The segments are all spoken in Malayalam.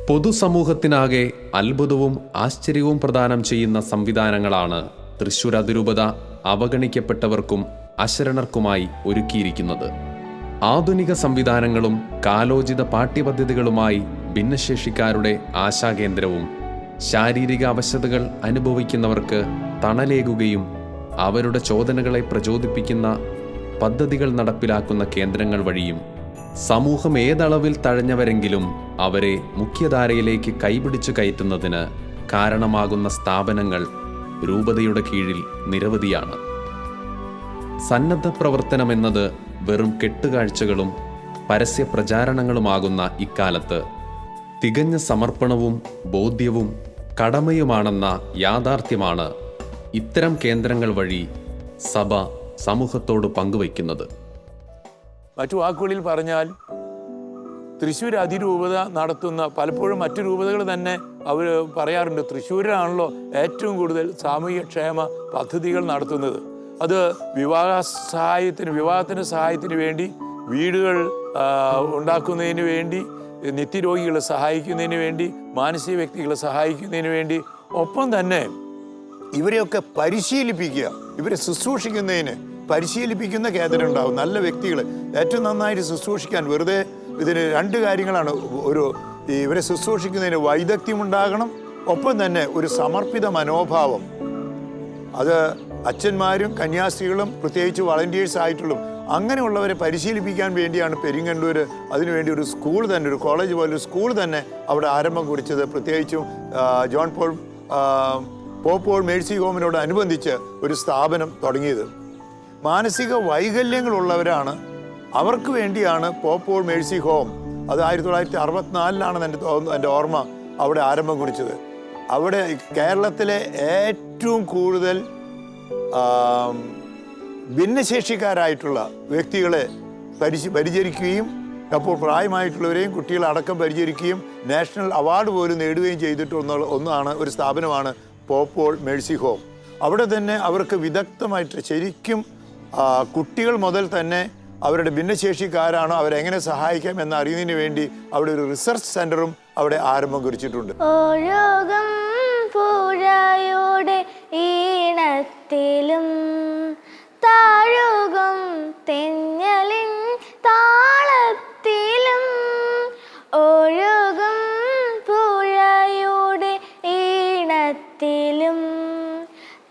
പൊതുസമൂഹത്തിനാകെ അത്ഭുതവും ആശ്ചര്യവും പ്രദാനം ചെയ്യുന്ന സംവിധാനങ്ങളാണ് തൃശ്ശൂർ അതിരൂപത അവഗണിക്കപ്പെട്ടവർക്കും അശരണർക്കുമായി ഒരുക്കിയിരിക്കുന്നത്. ആധുനിക സംവിധാനങ്ങളും കാലോചിത പാഠ്യപദ്ധതികളുമായി ഭിന്നശേഷിക്കാരുടെ ആശാകേന്ദ്രവും ശാരീരിക അവശതകൾ അനുഭവിക്കുന്നവർക്ക് തണലേകുകയും അവരുടെ ചോദനകളെ പ്രചോദിപ്പിക്കുന്ന പദ്ധതികൾ നടപ്പിലാക്കുന്ന കേന്ദ്രങ്ങൾ വഴിയും സമൂഹം ഏതളവിൽ തഴഞ്ഞവരെങ്കിലും അവരെ മുഖ്യധാരയിലേക്ക് കൈപിടിച്ചു കയറ്റുന്നതിന് കാരണമാകുന്ന സ്ഥാപനങ്ങൾ രൂപതയുടെ കീഴിൽ നിരവധിയാണ്. സന്നദ്ധ പ്രവർത്തനമെന്നത് വെറും കെട്ടുകാഴ്ചകളും പരസ്യ പ്രചാരണങ്ങളുമാകുന്ന ഇക്കാലത്ത് തികഞ്ഞ സമർപ്പണവും ബോധ്യവും കടമയുമാണെന്ന യാഥാർത്ഥ്യമാണ് ഇത്തരം കേന്ദ്രങ്ങൾ വഴി സഭ സമൂഹത്തോട് പങ്കുവയ്ക്കുന്നത്. മറ്റു വാക്കുകളിൽ പറഞ്ഞാൽ തൃശ്ശൂർ അതിരൂപത നടത്തുന്ന പലപ്പോഴും മറ്റു രൂപതകൾ തന്നെ അവർ പറയാറുണ്ട്, തൃശ്ശൂരിലാണല്ലോ ഏറ്റവും കൂടുതൽ സാമൂഹിക ക്ഷേമ പദ്ധതികൾ നടത്തുന്നത്. അത് വിവാഹത്തിന് സഹായത്തിന് വേണ്ടി, വീടുകൾ ഉണ്ടാക്കുന്നതിന് വേണ്ടി, നിത്യരോഗികളെ സഹായിക്കുന്നതിന് വേണ്ടി, മാനസിക വ്യക്തികളെ സഹായിക്കുന്നതിന് വേണ്ടി, ഒപ്പം തന്നെ ഇവരെയൊക്കെ പരിശീലിപ്പിക്കുക, ഇവരെ ശുശ്രൂഷിക്കുന്നതിന് പരിശീലിപ്പിക്കുന്ന കേന്ദ്രം ഉണ്ടാവും. നല്ല വ്യക്തികൾ ഏറ്റവും നന്നായിട്ട് ശുശ്രൂഷിക്കാൻ വെറുതെ ഇതിന് രണ്ട് കാര്യങ്ങളാണ്. ഇവരെ ശുശ്രൂഷിക്കുന്നതിന് വൈദഗ്ധ്യം ഉണ്ടാകണം, ഒപ്പം തന്നെ ഒരു സമർപ്പിത മനോഭാവം. അത് അച്ഛന്മാരും കന്യാസ്ത്രീകളും പ്രത്യേകിച്ച് വളണ്ടിയേഴ്സ് ആയിട്ടുള്ളൂ അങ്ങനെയുള്ളവരെ പരിശീലിപ്പിക്കാൻ വേണ്ടിയാണ് പെരിങ്ങണ്ടൂർ അതിനുവേണ്ടി ഒരു സ്കൂൾ തന്നെ, ഒരു കോളേജ് പോലൊരു സ്കൂൾ തന്നെ അവിടെ ആരംഭം കുറിച്ചത്. പ്രത്യേകിച്ചും ജോൺ പോൾ മേഴ്സി ഹോമിനോട് അനുബന്ധിച്ച് ഒരു സ്ഥാപനം തുടങ്ങിയത്. മാനസിക വൈകല്യങ്ങളുള്ളവരാണ്, അവർക്ക് വേണ്ടിയാണ് പോൾ മേഴ്സി ഹോം. അത് 1964 എൻ്റെ ഓർമ്മ അവിടെ ആരംഭം കുറിച്ചത്. അവിടെ കേരളത്തിലെ ഏറ്റവും കൂടുതൽ ഭിന്നശേഷിക്കാരായിട്ടുള്ള വ്യക്തികളെ പരിചരിക്കുകയും അപ്പോൾ പ്രായമായിട്ടുള്ളവരെയും കുട്ടികളെ അടക്കം പരിചരിക്കുകയും നാഷണൽ അവാർഡ് പോലും നേടുകയും ചെയ്തിട്ടുള്ള ഒന്നാണ്, ഒരു സ്ഥാപനമാണ് പോൾ മേഴ്സി ഹോം. അവിടെ തന്നെ അവർക്ക് വിദഗ്ധമായിട്ട് ശരിക്കും കുട്ടികൾ മുതൽ തന്നെ അവരുടെ ഭിന്നശേഷിക്കാരാണോ അവരെങ്ങനെ സഹായിക്കാം എന്നറിയുന്നതിന് വേണ്ടി അവിടെ ഒരു റിസർച്ച് സെന്ററും അവിടെ ആരംഭം കുറിച്ചിട്ടുണ്ട്. ഈണത്തിലും താഴുകും തെന്നലിൻ താളത്തിലും ഒഴുകും പുഴയുടെ ഈണത്തിലും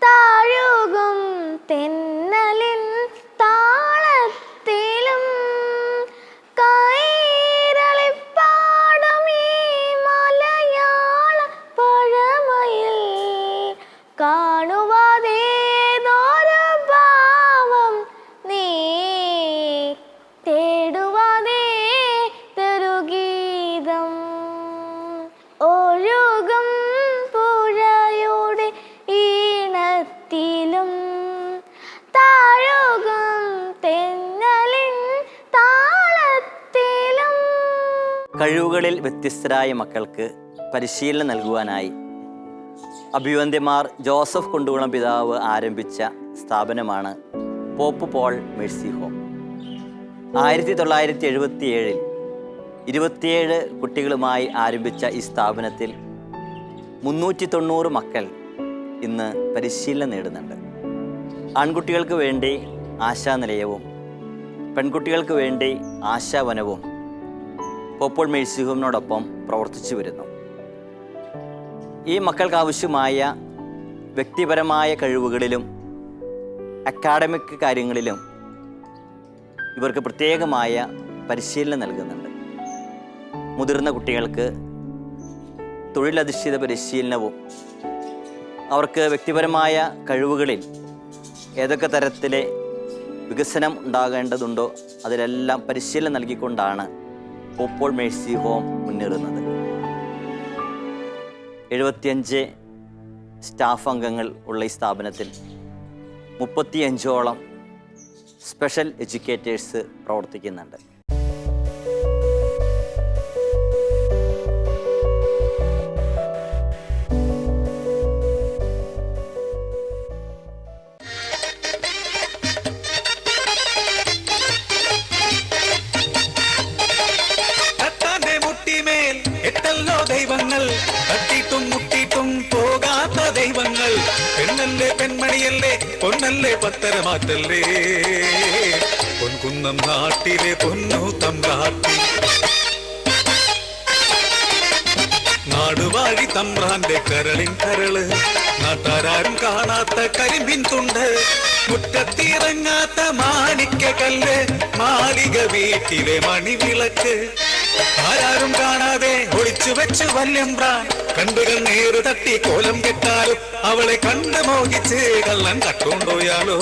താഴുകും തെന്നലിൻ താളത്തിലും കൈരളിപ്പാടും ഈ മലയാള പഴമയിൽ കാണുവാതേതൊരു ഭാവം നീ തേടുവാതേതൊരു ഗീതം ഒഴുകും പുഴയുടെ ഈണത്തിലും താഴുകും തെന്നലിൻ താളത്തിലും. കഴിവുകളിൽ വ്യത്യസ്തരായ മക്കൾക്ക് പരിശീലനം നൽകുവാനായി അഭിവന്ദ്യമാർ ജോസഫ് കൊണ്ടുകുളം പിതാവ് ആരംഭിച്ച സ്ഥാപനമാണ് പോൾ മേഴ്സി ഹോം. 1977 27 കുട്ടികളുമായി ആരംഭിച്ച ഈ സ്ഥാപനത്തിൽ 390 മക്കൾ ഇന്ന് പരിശീലനം നേടുന്നുണ്ട്. ആൺകുട്ടികൾക്ക് വേണ്ടി ആശാനിലയവും പെൺകുട്ടികൾക്ക് വേണ്ടി ആശാവനവും പോൾ മേഴ്സി ഹോമിനോടൊപ്പം പ്രവർത്തിച്ചു വരുന്നു. ഈ മക്കൾക്ക് ആവശ്യമായ വ്യക്തിപരമായ കഴിവുകളിലും അക്കാഡമിക് കാര്യങ്ങളിലും ഇവർക്ക് പ്രത്യേകമായ പരിശീലനം നൽകുന്നുണ്ട്. മുതിർന്ന കുട്ടികൾക്ക് തൊഴിലധിഷ്ഠിത പരിശീലനവും അവർക്ക് വ്യക്തിപരമായ കഴിവുകളിൽ ഏതൊക്കെ തരത്തിലെ വികസനം ഉണ്ടാകേണ്ടതുണ്ടോ അതിലെല്ലാം പരിശീലനം നൽകിക്കൊണ്ടാണ് പോൾ മേഴ്സി ഹോം മുന്നേറുന്നത്. 75 സ്റ്റാഫ് അംഗങ്ങൾ ഉള്ള ഈ സ്ഥാപനത്തിൽ 35ഓളം സ്പെഷ്യൽ എഡ്യൂക്കേറ്റേഴ്സ് പ്രവർത്തിക്കുന്നുണ്ട്. എട്ടല്ലോ ദൈവങ്ങൾ, തട്ടിയിട്ടും മുട്ടിയിട്ടും പോകാത്ത ദൈവങ്ങൾ. പെണ്ണല്ലേ പെൺമണിയല്ലേ പൊന്നല്ലേ പത്തരമാറ്റല്ലേ, പൊൻകുന്നം നാട്ടിലെ പൊന്നു തമ്പ്രാട്ടി. നാടുവാഴി തമ്പ്രാന്റെ കരളിൻ കരള്, നാട്ടാരും കാണാത്ത കരിമ്പിൻ തുണ്ട്, മുറ്റത്തിറങ്ങാത്ത മാണിക്ക കല്ല്, മാളിക വീട്ടിലെ മണിവിളക്ക്. ആരാരും കാണാതെ ഒളിച്ചു വെച്ച് വല്യമ്പ്രാൻ, കണ്ടുകൾ നേരു തട്ടി കോലം കെട്ടാലും അവളെ കണ്ട് മോഹിച്ച് കള്ളൻ കട്ടുകൊണ്ടുപോയാലോ,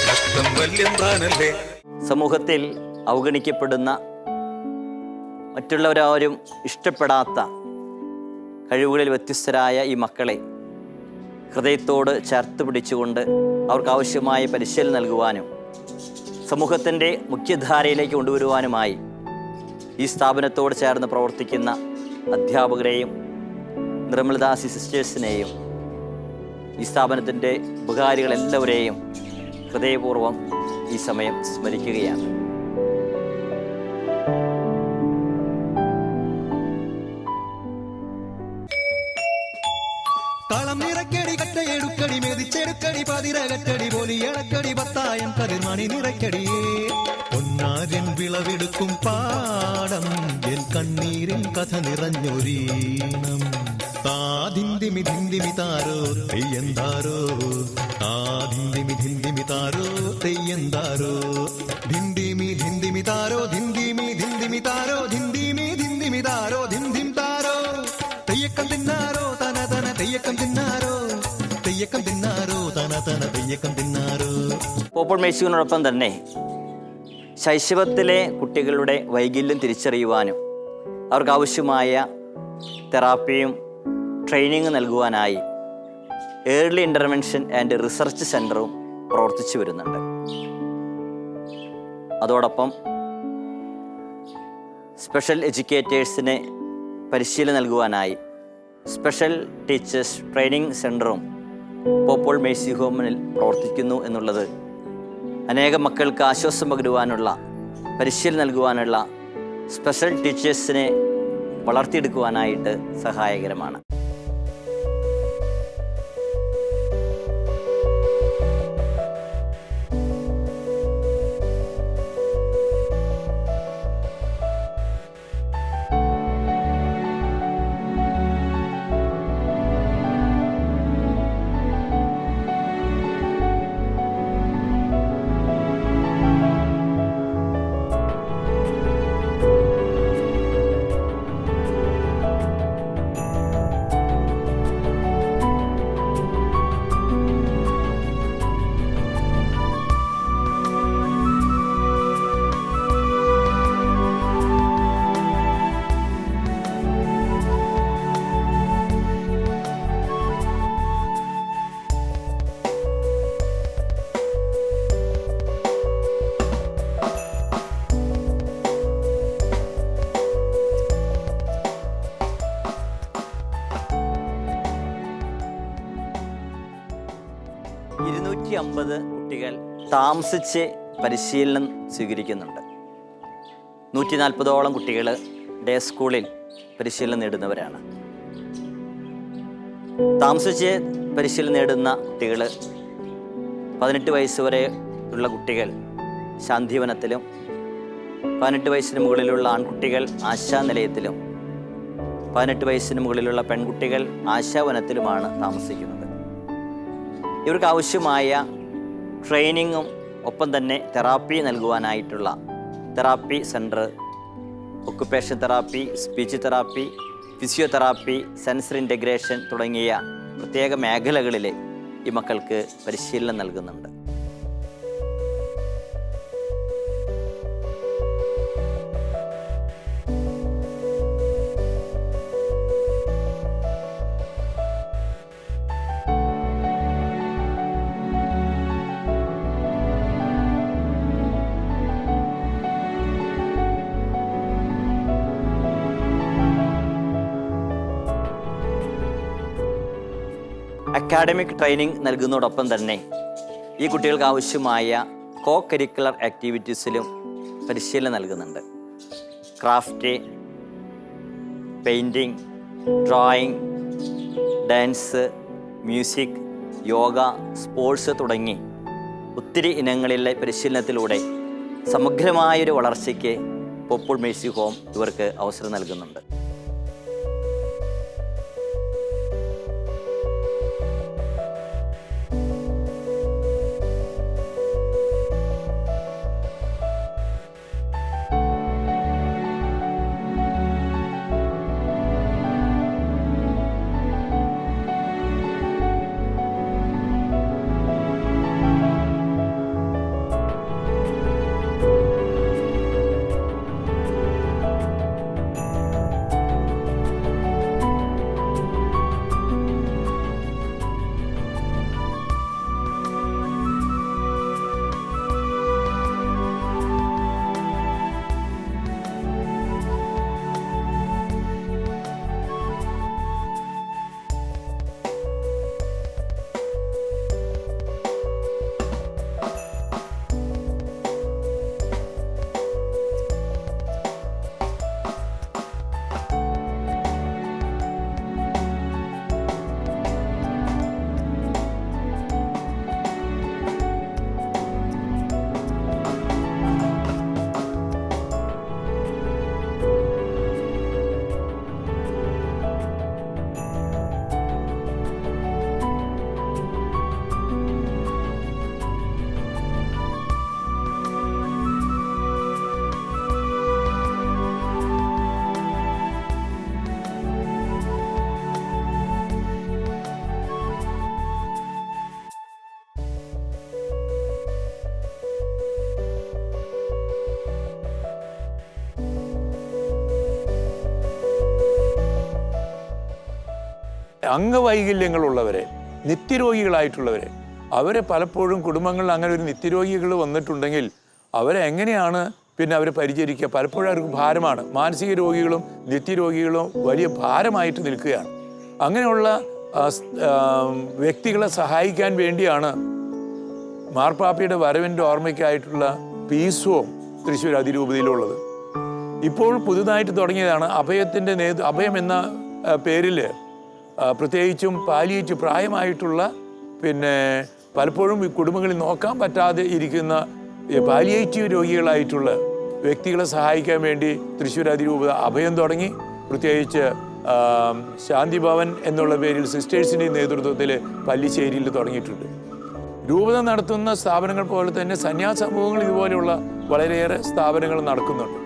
നഷ്ടം വല്യമ്പ്രാനല്ലേ. സമൂഹത്തിൽ അവഗണിക്കപ്പെടുന്ന, മറ്റുള്ളവരാരും ഇഷ്ടപ്പെടാത്ത, കഴിവുകളിൽ വ്യത്യസ്തരായ ഈ മക്കളെ ഹൃദയത്തോട് ചേർത്ത് പിടിച്ചുകൊണ്ട് അവർക്കാവശ്യമായ പരിശീലനം നൽകുവാനും സമൂഹത്തിൻ്റെ മുഖ്യധാരയിലേക്ക് കൊണ്ടുവരുവാനുമായി ഈ സ്ഥാപനത്തോട് ചേർന്ന് പ്രവർത്തിക്കുന്ന അധ്യാപകരെയും നിർമ്മലദാസി സിസ്റ്റേഴ്സിനെയും ഈ സ്ഥാപനത്തിൻ്റെ ഉപകാരികളെല്ലാവരെയും ഹൃദയപൂർവ്വം ഈ സമയം സ്മരിക്കുകയാണ്. കളം നിറക്കടി കട്ടയെടുക്കടി മെതിച്ചെടുക്കടി പതിരകറ്റടി പോലിയടക്കടി പത്തായം കതിർമണി നിറയ്ക്കടിയേ. പൊന്നാര്യൻ വിളവെടുക്കും പാടം എൻ കണ്ണീരിൻ കഥ നിറഞ്ഞൊരീണം. താതിന്തിമി ധിന്തിമി താരോ തെയ്യന്താരോ, താതിന്തിമി ധിന്തിമി താരോ തെയ്യന്താരോ, ധിന്തിമി ധിന്തിമി താരോ ധിന്തിമി ധിന്തിമി താരോ, ധിന്തിമി ധിന്തിമി താരോ ധിന്തിം താരോ. തെയ്യക്കം തിന്നാരോ തന തന തെയ്യക്കം തിന്നാരോ, തെയ്യക്കം തിന്നാരോ തന തന തെയ്യക്കം തിന്നാരോ. പോപ്പോൾ മേശുവിനോടൊപ്പം തന്നെ ശൈശവത്തിലെ കുട്ടികളുടെ വൈകല്യം തിരിച്ചറിയുവാനും അവർക്കാവശ്യമായ തെറാപ്പിയും ട്രെയിനിങ് നൽകുവാനായി ഏർലി ഇൻ്റർവെൻഷൻ ആൻഡ് റിസർച്ച് സെൻ്ററും പ്രവർത്തിച്ചു വരുന്നുണ്ട്. അതോടൊപ്പം സ്പെഷ്യൽ എഡ്യൂക്കേറ്റേഴ്സിന് പരിശീലനം നൽകുവാനായി സ്പെഷ്യൽ ടീച്ചേഴ്സ് ട്രെയിനിങ് സെൻ്ററും പോപ്പോൾ മേഴ്സി ഹോമിൽ പ്രവർത്തിക്കുന്നു എന്നുള്ളത് അനേകം മക്കൾക്ക് ആശ്വാസം പകരുവാനുള്ള, പരിശീലനം നൽകുവാനുള്ള, സ്പെഷ്യൽ ടീച്ചേഴ്സിനെ വളർത്തിയെടുക്കുവാനായിട്ട് സഹായകരമാണ്. കുട്ടികൾ താമസിച്ച് പരിശീലനം സ്വീകരിക്കുന്നുണ്ട്. 140ഓളം കുട്ടികൾ ഡേ സ്കൂളിൽ പരിശീലനം നേടുന്നവരാണ്. താമസിച്ച് പരിശീലനം നേടുന്ന കുട്ടികൾ 18 വയസ്സ് വരെ ഉള്ള കുട്ടികൾ ശാന്തിവനത്തിലും, 18 വയസ്സിന് മുകളിലുള്ള ആൺകുട്ടികൾ ആശാനിലയത്തിലും, 18 വയസ്സിന് മുകളിലുള്ള പെൺകുട്ടികൾ ആശാവനത്തിലുമാണ് താമസിക്കുന്നത്. ഇവർക്ക് ആവശ്യമായ ട്രെയിനിങ്ങും ഒപ്പം തന്നെ തെറാപ്പി നൽകുവാനായിട്ടുള്ള therapy centre, occupation therapy, speech therapy, physiotherapy, sensory integration തുടങ്ങിയ പ്രത്യേക മേഖലകളിൽ ഈ മക്കൾക്ക് പരിശീലനം നൽകുന്നുണ്ട്. അക്കാഡമിക് ട്രെയിനിങ് നൽകുന്നതോടൊപ്പം തന്നെ ഈ കുട്ടികൾക്ക് ആവശ്യമായ കോ കരിക്കുലർ ആക്ടിവിറ്റീസിലും പരിശീലനം നൽകുന്നുണ്ട്. Craft, painting, drawing, dance, music, yoga, sports തുടങ്ങി ഒത്തിരി ഇനങ്ങളിലെ പരിശീലനത്തിലൂടെ സമഗ്രമായൊരു വളർച്ചയ്ക്ക് പോപ്പിൾ മേഴ്സി ഹോം ഇവർക്ക് അവസരം നൽകുന്നുണ്ട്. അംഗവൈകല്യങ്ങളുള്ളവരെ, നിത്യരോഗികളായിട്ടുള്ളവരെ, അവരെ പലപ്പോഴും കുടുംബങ്ങളിൽ അങ്ങനെ ഒരു നിത്യരോഗികൾ വന്നിട്ടുണ്ടെങ്കിൽ അവരെ എങ്ങനെയാണ് പിന്നെ അവരെ പരിചരിക്കുക? പലപ്പോഴും അവർക്ക് ഭാരമാണ്. മാനസിക രോഗികളും നിത്യരോഗികളും വലിയ ഭാരമായിട്ട് നിൽക്കുകയാണ്. അങ്ങനെയുള്ള വ്യക്തികളെ സഹായിക്കാൻ വേണ്ടിയാണ് മാർപ്പാപ്പയുടെ വരവിൻ്റെ ഓർമ്മയ്ക്കായിട്ടുള്ള പീസ് ഹോം തൃശ്ശൂർ അതിരൂപതയിലുള്ളത്. ഇപ്പോൾ പുതുതായിട്ട് തുടങ്ങിയതാണ്. അഭയം എന്ന പേരിൽ പ്രത്യേകിച്ചും പാലിയേറ്റീവ് പ്രായമായിട്ടുള്ള പിന്നെ പലപ്പോഴും ഈ കുടുംബങ്ങളിൽ നോക്കാൻ പറ്റാതെ ഇരിക്കുന്ന പാലിയേറ്റീവ് രോഗികളായിട്ടുള്ള വ്യക്തികളെ സഹായിക്കാൻ വേണ്ടി തൃശ്ശൂർ അതിരൂപത അഭയം തുടങ്ങി. പ്രത്യേകിച്ച് ശാന്തിഭവൻ എന്നുള്ള പേരിൽ സിസ്റ്റേഴ്സിൻ്റെ നേതൃത്വത്തിൽ പല്ലിശ്ശേരിയിൽ തുടങ്ങിയിട്ടുണ്ട്. രൂപത നടത്തുന്ന സ്ഥാപനങ്ങൾ പോലെ തന്നെ സന്യാസ സമൂഹങ്ങൾ ഇതുപോലെയുള്ള വളരെയേറെ സ്ഥാപനങ്ങൾ നടക്കുന്നുണ്ട്.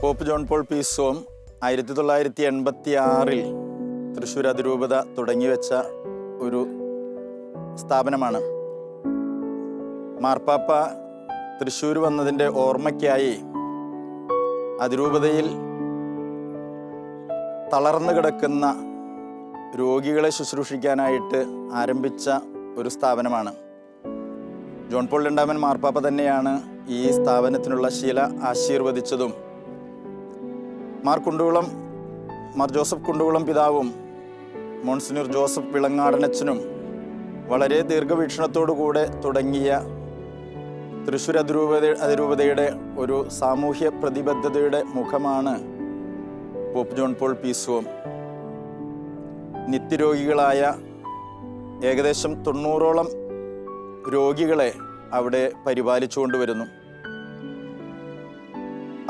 Pope John Paul piece Home 1986 Thrissur അതിരൂപത തുടങ്ങിവെച്ച ഒരു സ്ഥാപനമാണ്. മാർപ്പാപ്പ തൃശ്ശൂർ വന്നതിൻ്റെ ഓർമ്മയ്ക്കായി അതിരൂപതയിൽ തളർന്നു കിടക്കുന്ന രോഗികളെ ശുശ്രൂഷിക്കാനായിട്ട് ആരംഭിച്ച ഒരു സ്ഥാപനമാണ്. ജോൺ പോൾ രണ്ടാമൻ മാർപ്പാപ്പ തന്നെയാണ് ഈ സ്ഥാപനത്തിനുള്ള ശില ആശീർവദിച്ചതും. മാർ ജോസഫ് കുണ്ടുകുളം പിതാവും മോൺസിനർ ജോസഫ് വിളങ്ങാടനച്ചനും വളരെ ദീർഘവീക്ഷണത്തോടുകൂടെ തുടങ്ങിയ തൃശ്ശൂർ അതിരൂപതയുടെ ഒരു സാമൂഹ്യ പ്രതിബദ്ധതയുടെ മുഖമാണ് pope John Paul piece home. നിത്യരോഗികളായ ഏകദേശം 90ഓളം രോഗികളെ അവിടെ പരിപാലിച്ചുകൊണ്ടുവരുന്നു.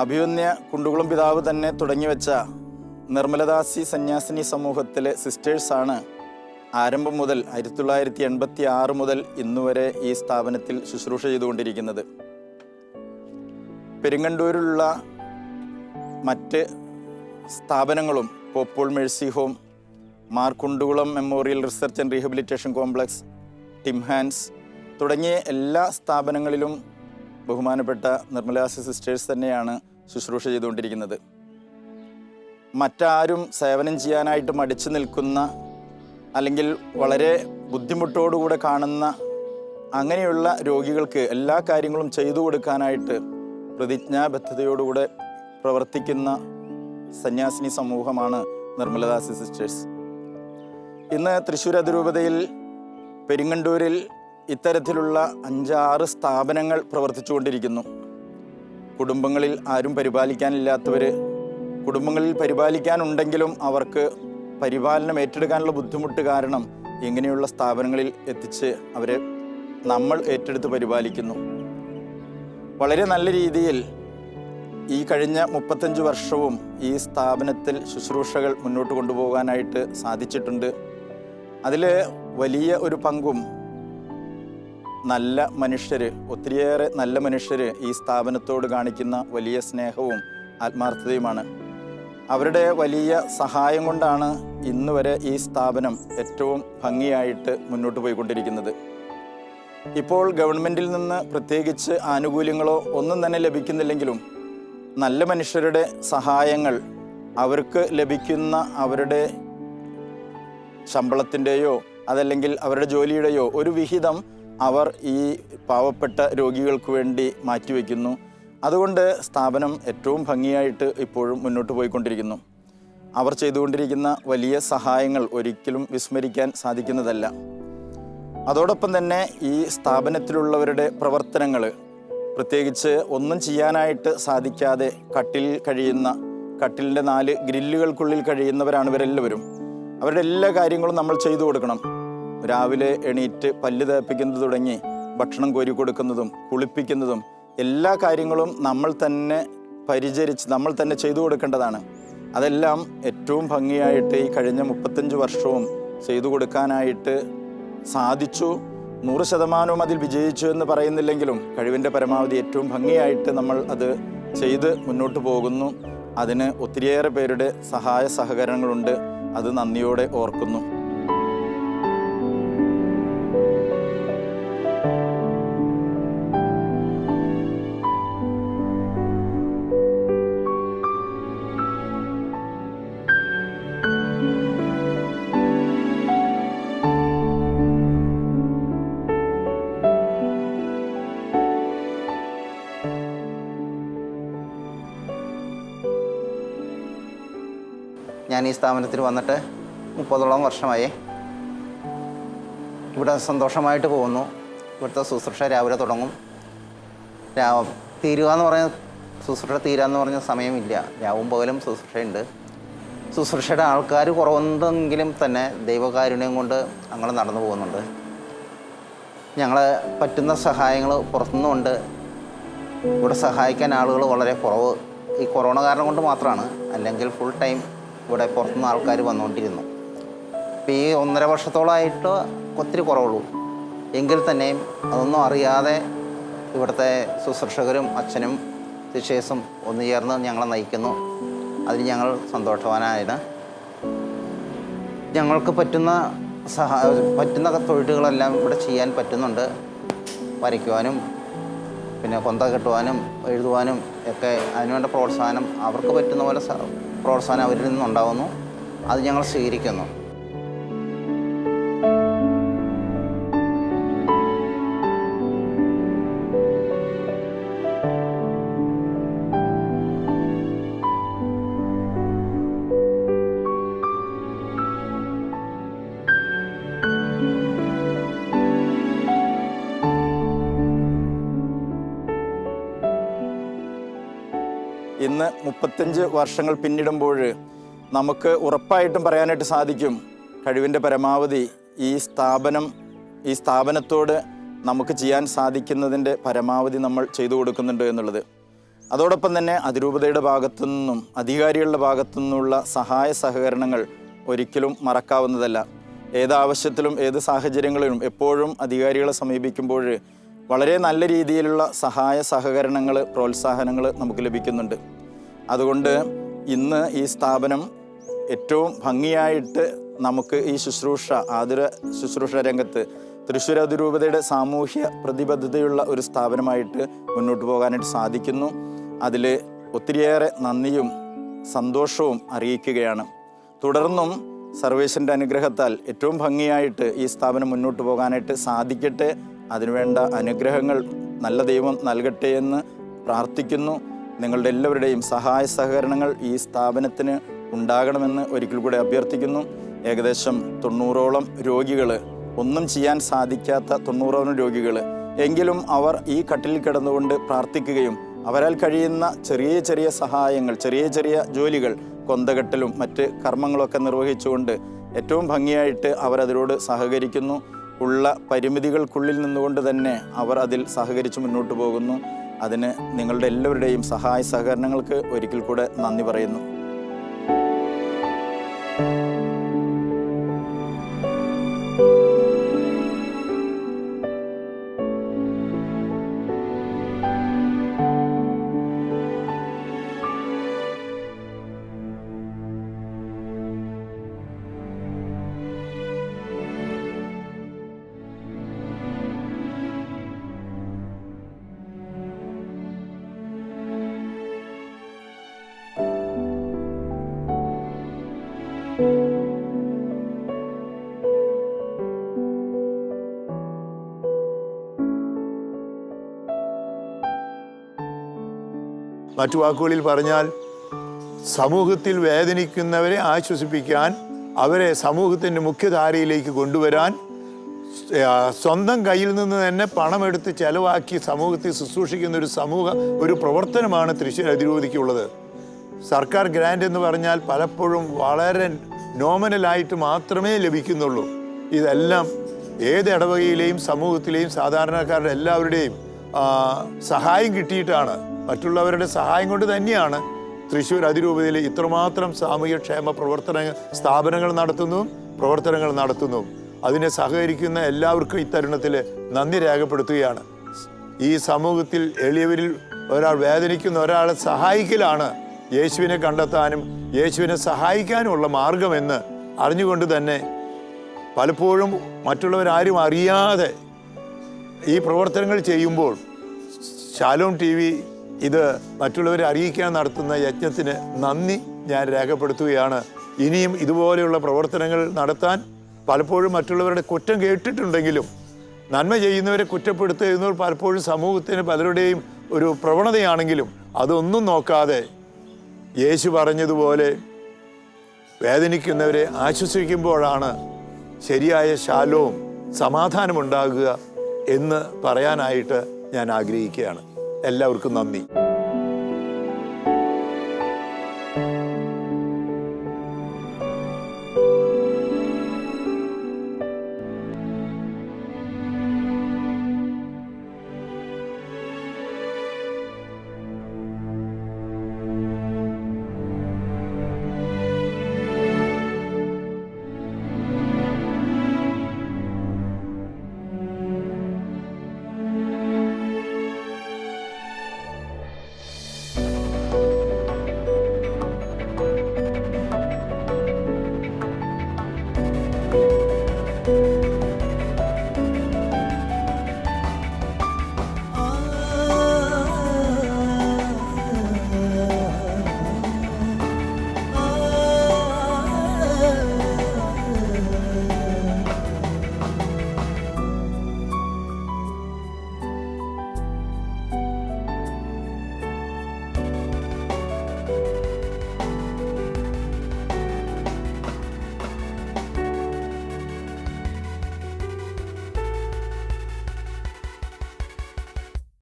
അഭിമന്യ കുണ്ടുകുളം പിതാവ് തന്നെ തുടങ്ങിവെച്ച നിർമ്മലദാസി സന്യാസിനി സമൂഹത്തിലെ സിസ്റ്റേഴ്സാണ് ആരംഭം മുതൽ 1986 മുതൽ ഇന്നുവരെ ഈ സ്ഥാപനത്തിൽ ശുശ്രൂഷ ചെയ്തുകൊണ്ടിരിക്കുന്നത്. പെരിങ്ങണ്ടൂരിലുള്ള മറ്റ് സ്ഥാപനങ്ങളും pope paul mercy home, Markundukulam memorial research and rehabilitation complex, ടിം ഹാൻഡ്സ് തുടങ്ങിയ എല്ലാ സ്ഥാപനങ്ങളിലും ബഹുമാനപ്പെട്ട നിർമ്മലാസി സിസ്റ്റേഴ്സ് തന്നെയാണ് ശുശ്രൂഷ ചെയ്തുകൊണ്ടിരിക്കുന്നത്. മറ്റാരും സേവനം ചെയ്യാനായിട്ട് മടിച്ചു നിൽക്കുന്ന അല്ലെങ്കിൽ വളരെ ബുദ്ധിമുട്ടോടുകൂടെ കാണുന്ന അങ്ങനെയുള്ള രോഗികൾക്ക് എല്ലാ കാര്യങ്ങളും ചെയ്തു കൊടുക്കാനായിട്ട് പ്രതിജ്ഞാബദ്ധതയോടുകൂടെ പ്രവർത്തിക്കുന്ന സന്യാസിനി സമൂഹമാണ് നിർമ്മലദാസി സിസ്റ്റേഴ്സ്. ഇന്ന് തൃശ്ശൂർ അതിരൂപതയിൽ പെരിങ്ങണ്ടൂരിൽ ഇത്തരത്തിലുള്ള 5-6 സ്ഥാപനങ്ങൾ പ്രവർത്തിച്ചുകൊണ്ടിരിക്കുന്നു. കുടുംബങ്ങളിൽ ആരും പരിപാലിക്കാനില്ലാത്തവർ, കുടുംബങ്ങളിൽ പരിപാലിക്കാനുണ്ടെങ്കിലും അവർക്ക് പരിപാലനം ഏറ്റെടുക്കാനുള്ള ബുദ്ധിമുട്ട് കാരണം ഇങ്ങനെയുള്ള സ്ഥാപനങ്ങളിൽ എത്തിച്ച് അവരെ നമ്മൾ ഏറ്റെടുത്ത് പരിപാലിക്കുന്നു. വളരെ നല്ല രീതിയിൽ ഈ കഴിഞ്ഞ 35 വർഷവും ഈ സ്ഥാപനത്തിൽ ശുശ്രൂഷകൾ മുന്നോട്ട് കൊണ്ടുപോകാനായിട്ട് സാധിച്ചിട്ടുണ്ട്. അതിൽ വലിയ ഒരു പങ്കും നല്ല മനുഷ്യർ, ഒത്തിരിയേറെ നല്ല മനുഷ്യർ ഈ സ്ഥാപനത്തോട് കാണിക്കുന്ന വലിയ സ്നേഹവും ആത്മാർത്ഥതയുമാണ്. അവരുടെ വലിയ സഹായം കൊണ്ടാണ് ഇന്ന് വരെ ഈ സ്ഥാപനം ഏറ്റവും ഭംഗിയായിട്ട് മുന്നോട്ട് പോയിക്കൊണ്ടിരിക്കുന്നത്. ഇപ്പോൾ ഗവൺമെൻറ്റിൽ നിന്ന് പ്രത്യേകിച്ച് ആനുകൂല്യങ്ങളോ ഒന്നും തന്നെ ലഭിക്കുന്നില്ലെങ്കിലും നല്ല മനുഷ്യരുടെ സഹായങ്ങൾ, അവർക്ക് ലഭിക്കുന്ന അവരുടെ ശമ്പളത്തിൻ്റെയോ അതല്ലെങ്കിൽ അവരുടെ ജോലിയുടെയോ ഒരു വിഹിതം അവർ ഈ പാവപ്പെട്ട രോഗികൾക്ക് വേണ്ടി മാറ്റിവെക്കുന്നു. അതുകൊണ്ട് സ്ഥാപനം ഏറ്റവും ഭംഗിയായിട്ട് ഇപ്പോഴും മുന്നോട്ട് പോയിക്കൊണ്ടിരിക്കുന്നു. അവർ ചെയ്തുകൊണ്ടിരിക്കുന്ന വലിയ സഹായങ്ങൾ ഒരിക്കലും വിസ്മരിക്കാൻ സാധിക്കുന്നതല്ല. അതോടൊപ്പം തന്നെ ഈ സ്ഥാപനത്തിലുള്ളവരുടെ പ്രവർത്തനങ്ങൾ, പ്രത്യേകിച്ച് ഒന്നും ചെയ്യാനായിട്ട് സാധിക്കാതെ കട്ടിലിൻ്റെ 4 ഗ്രില്ലുകൾക്കുള്ളിൽ കഴിയുന്നവരാണ് ഇവരെല്ലാവരും. അവരുടെ എല്ലാ കാര്യങ്ങളും നമ്മൾ ചെയ്തു കൊടുക്കണം. രാവിലെ എണീറ്റ് പല്ല് തേപ്പിക്കുന്നത് തുടങ്ങി ഭക്ഷണം കോരി കൊടുക്കുന്നതും കുളിപ്പിക്കുന്നതും എല്ലാ കാര്യങ്ങളും നമ്മൾ തന്നെ പരിചരിച്ച് നമ്മൾ തന്നെ ചെയ്തു കൊടുക്കേണ്ടതാണ്. അതെല്ലാം ഏറ്റവും ഭംഗിയായിട്ട് ഈ കഴിഞ്ഞ 35 വർഷവും ചെയ്തു കൊടുക്കാനായിട്ട് സാധിച്ചു. 100% അതിൽ വിജയിച്ചു എന്ന് പറയുന്നില്ലെങ്കിലും കഴിവിൻ്റെ പരമാവധി ഏറ്റവും ഭംഗിയായിട്ട് നമ്മൾ അത് ചെയ്ത് മുന്നോട്ട് പോകുന്നു. അതിന് ഒത്തിരിയേറെ പേരുടെ സഹായ സഹകരണങ്ങളുണ്ട്. അത് നന്ദിയോടെ ഓർക്കുന്നു. ഞാൻ ഈ സ്ഥാപനത്തിൽ വന്നിട്ട് 30ഓളം വർഷമായി. ഇവിടെ സന്തോഷമായിട്ട് പോകുന്നു. ഇവിടുത്തെ ശുശ്രൂഷ രാവിലെ തുടങ്ങും. തീരുക എന്ന് പറഞ്ഞ ശുശ്രൂഷ തീരാന്ന് പറഞ്ഞ സമയമില്ല. രാവും പകലും ശുശ്രൂഷയുണ്ട്. ശുശ്രൂഷയുടെ ആൾക്കാർ കുറവുണ്ടെങ്കിലും തന്നെ ദൈവകാരുണ്യം കൊണ്ട് ഞങ്ങൾ നടന്നു പോകുന്നുണ്ട്. ഞങ്ങളെ പറ്റുന്ന സഹായങ്ങൾ പുറത്തുനിന്നുണ്ട്. ഇവിടെ സഹായിക്കാൻ ആളുകൾ വളരെ കുറവ്. ഈ കൊറോണ കാരണം കൊണ്ട് മാത്രമാണ്. അല്ലെങ്കിൽ ഫുൾ ടൈം ഇവിടെ പുറത്തുനിന്ന് ആൾക്കാർ വന്നുകൊണ്ടിരുന്നു. ഇപ്പോൾ ഈ 1.5 വർഷത്തോളമായിട്ട് ഒത്തിരി കുറവുള്ളൂ. എങ്കിൽ തന്നെയും അതൊന്നും അറിയാതെ ഇവിടുത്തെ ശുശ്രൂഷകരും അച്ഛനും സിസ്റ്റേഴ്സും ഒന്നു ചേർന്ന് ഞങ്ങളെ നയിക്കുന്നു. അതിൽ ഞങ്ങൾ സന്തോഷവാനാണ്. ഞങ്ങൾക്ക് പറ്റുന്ന തൊഴിലുകളെല്ലാം ഇവിടെ ചെയ്യാൻ പറ്റുന്നുണ്ട്. വരയ്ക്കുവാനും പിന്നെ കൊന്ത കെട്ടുവാനും എഴുതുവാനും ഒക്കെ അതിനുവേണ്ട പ്രോത്സാഹനം അവർക്ക് പറ്റുന്ന പോലെ പ്രോത്സാഹനം അവരിൽ നിന്നുണ്ടാകുന്നു. അത് ഞങ്ങൾ സ്വീകരിക്കുന്നു. ഇന്ന് 35 വർഷങ്ങൾ പിന്നിടുമ്പോൾ നമുക്ക് ഉറപ്പായിട്ടും പറയാനായിട്ട് സാധിക്കും, കഴിവിൻ്റെ പരമാവധി ഈ സ്ഥാപനത്തോട് നമുക്ക് ചെയ്യാൻ സാധിക്കുന്നതിൻ്റെ പരമാവധി നമ്മൾ ചെയ്തു കൊടുക്കുന്നുണ്ട് എന്നുള്ളത്. അതോടൊപ്പം തന്നെ അതിരൂപതയുടെ ഭാഗത്തു നിന്നും അധികാരികളുടെ ഭാഗത്തു നിന്നുള്ള സഹായ സഹകരണങ്ങൾ ഒരിക്കലും മറക്കാവുന്നതല്ല. ഏതാവശ്യത്തിലും ഏത് സാഹചര്യങ്ങളിലും എപ്പോഴും അധികാരികളെ സമീപിക്കുമ്പോൾ വളരെ നല്ല രീതിയിലുള്ള സഹായ സഹകരണങ്ങൾ, പ്രോത്സാഹനങ്ങൾ നമുക്ക് ലഭിക്കുന്നുണ്ട്. അതുകൊണ്ട് ഇന്ന് ഈ സ്ഥാപനം ഏറ്റവും ഭംഗിയായിട്ട് നമുക്ക് ഈ ശുശ്രൂഷ, ആതുര ശുശ്രൂഷ രംഗത്ത് തൃശ്ശൂർ അതിരൂപതയുടെ സാമൂഹ്യ പ്രതിബദ്ധതയുള്ള ഒരു സ്ഥാപനമായിട്ട് മുന്നോട്ട് പോകാനായിട്ട് സാധിക്കുന്നു. അതിൽ ഒത്തിരിയേറെ നന്ദിയും സന്തോഷവും അറിയിക്കുകയാണ്. തുടർന്നും സർവേശ്വരൻ്റെ അനുഗ്രഹത്താൽ ഏറ്റവും ഭംഗിയായിട്ട് ഈ സ്ഥാപനം മുന്നോട്ട് പോകാനായിട്ട് സാധിക്കട്ടെ. അതിനുവേണ്ട അനുഗ്രഹങ്ങൾ നല്ല ദൈവം നൽകട്ടെ എന്ന് പ്രാർത്ഥിക്കുന്നു. നിങ്ങളുടെ എല്ലാവരുടെയും സഹായ സഹകരണങ്ങൾ ഈ സ്ഥാപനത്തിന് ഉണ്ടാകണമെന്ന് ഒരിക്കൽ കൂടെ അഭ്യർത്ഥിക്കുന്നു. ഏകദേശം 90ഓളം രോഗികൾ, ഒന്നും ചെയ്യാൻ സാധിക്കാത്ത 90ഓളം രോഗികൾ, എങ്കിലും അവർ ഈ കട്ടിലിൽ കിടന്നുകൊണ്ട് പ്രാർത്ഥിക്കുകയും അവരാൽ കഴിയുന്ന ചെറിയ ചെറിയ സഹായങ്ങൾ, ചെറിയ ചെറിയ ജോലികൾ, കൊന്തകെട്ടലും മറ്റ് കർമ്മങ്ങളൊക്കെ നിർവഹിച്ചുകൊണ്ട് ഏറ്റവും ഭംഗിയായിട്ട് അവരതിനോട് സഹകരിക്കുന്നു. ഉള്ള പരിമിതികൾക്കുള്ളിൽ നിന്നുകൊണ്ട് തന്നെ അവർ അതിൽ സഹകരിച്ച് മുന്നോട്ട് പോകുന്നു. അതിന് നിങ്ങളുടെ എല്ലാവരുടെയും സഹായ സഹകരണങ്ങൾക്ക് ഒരിക്കൽ കൂടെ നന്ദി പറയുന്നു. മറ്റു വാക്കുകളിൽ പറഞ്ഞാൽ, സമൂഹത്തിൽ വേദനിക്കുന്നവരെ ആശ്വസിപ്പിക്കാൻ, അവരെ സമൂഹത്തിൻ്റെ മുഖ്യധാരയിലേക്ക് കൊണ്ടുവരാൻ, സ്വന്തം കയ്യിൽ നിന്ന് തന്നെ പണമെടുത്ത് ചെലവാക്കി സമൂഹത്തെ ശുശ്രൂഷിക്കുന്ന ഒരു പ്രവർത്തനമാണ് തൃശ്ശൂർ അതിരൂപതയ്ക്കുള്ളത്. സർക്കാർ ഗ്രാൻഡ് എന്ന് പറഞ്ഞാൽ പലപ്പോഴും വളരെ നോമിനലായിട്ട് മാത്രമേ ലഭിക്കുന്നുള്ളൂ. ഇതെല്ലാം ഏത് ഇടവകയിലെയും സമൂഹത്തിലെയും സാധാരണക്കാരുടെ എല്ലാവരുടെയും സഹായം കിട്ടിയിട്ടാണ്, മറ്റുള്ളവരുടെ സഹായം കൊണ്ട് തന്നെയാണ് തൃശ്ശൂർ അതിരൂപതയിൽ ഇത്രമാത്രം സാമൂഹ്യക്ഷേമ പ്രവർത്തനങ്ങൾ നടത്തുന്നു. അതിനെ സഹകരിക്കുന്ന എല്ലാവർക്കും ഇത്തരുണത്തിൽ നന്ദി രേഖപ്പെടുത്തുകയാണ്. ഈ സമൂഹത്തിൽ എളിയവരിൽ ഒരാൾ, വേദനിക്കുന്ന ഒരാളെ സഹായിക്കലാണ് യേശുവിനെ കണ്ടെത്താനും യേശുവിനെ സഹായിക്കാനുമുള്ള മാർഗമെന്ന് അറിഞ്ഞുകൊണ്ട് തന്നെ പലപ്പോഴും മറ്റുള്ളവരാരും അറിയാതെ ഈ പ്രവർത്തനങ്ങൾ ചെയ്യുമ്പോൾ ശാലോം TV ഇത് മറ്റുള്ളവരെ അറിയിക്കാൻ നടത്തുന്ന യജ്ഞത്തിന് നന്ദി ഞാൻ രേഖപ്പെടുത്തുകയാണ്. ഇനിയും ഇതുപോലെയുള്ള പ്രവർത്തനങ്ങൾ നടത്താൻ, പലപ്പോഴും മറ്റുള്ളവരുടെ കുറ്റം കേട്ടിട്ടുണ്ടെങ്കിലും നന്മ ചെയ്യുന്നവരെ കുറ്റപ്പെടുത്തുന്നവർ പലപ്പോഴും സമൂഹത്തിന് പലരുടെയും ഒരു പ്രവണതയാണെങ്കിലും അതൊന്നും നോക്കാതെ യേശു പറഞ്ഞതുപോലെ വേദനിക്കുന്നവരെ ആശ്വസിക്കുമ്പോഴാണ് ശരിയായ ശാലോം, സമാധാനമുണ്ടാകുക എന്ന് പറയാനായിട്ട് ഞാൻ ആഗ്രഹിക്കുകയാണ്. എല്ലാവർക്കും നന്ദി.